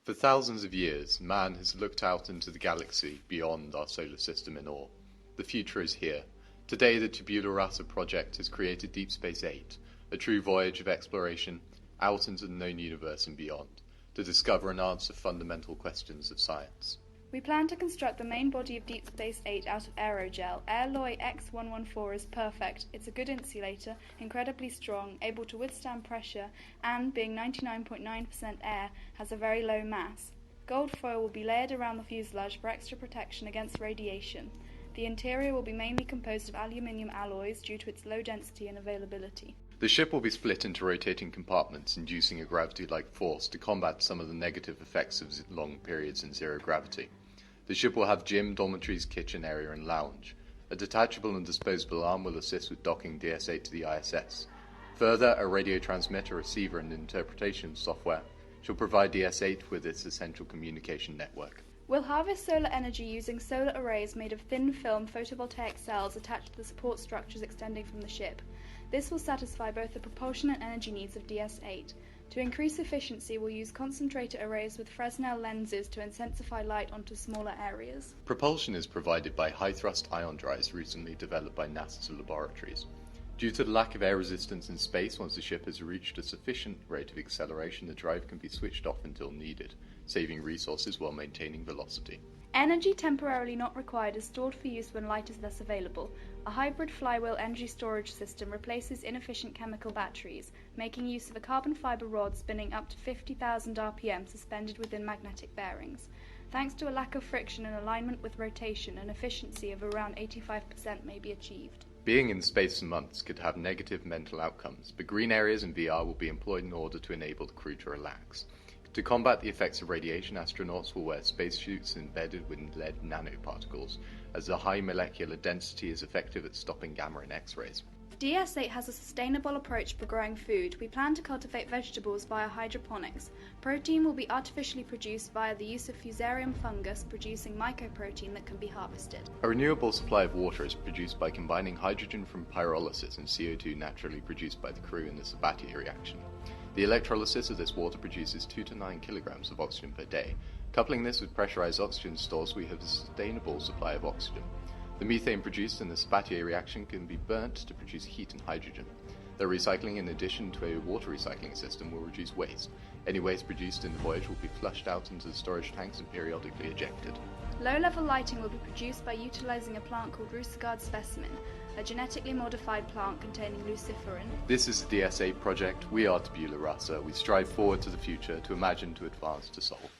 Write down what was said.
For thousands of years, man has looked out into the galaxy beyond our solar system in awe. The future is here. Today, the Tabula Rasa project has created Deep Space 8, a true voyage of exploration out into the known universe and beyond, to discover and answer fundamental questions of science. We plan to construct the main body of Deep Space 8 out of aerogel. Alloy X114 is perfect. It's a good insulator, incredibly strong, able to withstand pressure, and, being 99.9% air, has a very low mass. Gold foil will be layered around the fuselage for extra protection against radiation. The interior will be mainly composed of aluminium alloys due to its low density and availability. The ship will be split into rotating compartments, inducing a gravity-like force to combat some of the negative effects of long periods in zero gravity. The ship will have gym, dormitories, kitchen area and lounge. A detachable and disposable arm will assist with docking DS-8 to the ISS. Further, a radio transmitter, receiver and interpretation software shall provide DS-8 with its essential communication network. We'll harvest solar energy using solar arrays made of thin-film photovoltaic cells attached to the support structures extending from the ship. This will satisfy both the propulsion and energy needs of DS-8. To increase efficiency, we'll use concentrator arrays with Fresnel lenses to intensify light onto smaller areas. Propulsion is provided by high-thrust ion drives recently developed by NASA's laboratories. Due to the lack of air resistance in space, once the ship has reached a sufficient rate of acceleration, the drive can be switched off until needed, saving resources while maintaining velocity. Energy temporarily not required is stored for use when light is less available. A hybrid flywheel energy storage system replaces inefficient chemical batteries, making use of a carbon fiber rod spinning up to 50,000 RPM suspended within magnetic bearings. Thanks to a lack of friction and alignment with rotation, an efficiency of around 85% may be achieved. Being in space for months could have negative mental outcomes, but green areas and VR will be employed in order to enable the crew to relax. To combat the effects of radiation, astronauts will wear spacesuits embedded with lead nanoparticles, as the high molecular density is effective at stopping gamma and X-rays. DS-8 has a sustainable approach for growing food. We plan to cultivate vegetables via hydroponics. Protein will be artificially produced via the use of fusarium fungus, producing mycoprotein that can be harvested. A renewable supply of water is produced by combining hydrogen from pyrolysis and CO2 naturally produced by the crew in the Sabatier reaction. The electrolysis of this water produces 2 to 9 kilograms of oxygen per day. Coupling this with pressurized oxygen stores, we have a sustainable supply of oxygen. The methane produced in the Sabatier reaction can be burnt to produce heat and hydrogen. The recycling, in addition to a water recycling system, will reduce waste. Any waste produced in the voyage will be flushed out into the storage tanks and periodically ejected. Low-level lighting will be produced by utilizing a plant called Rusagard specimen, a genetically modified plant containing luciferin. This is the DS-8 project. We are Tabula Rasa. We strive forward to the future, to imagine, to advance, to solve.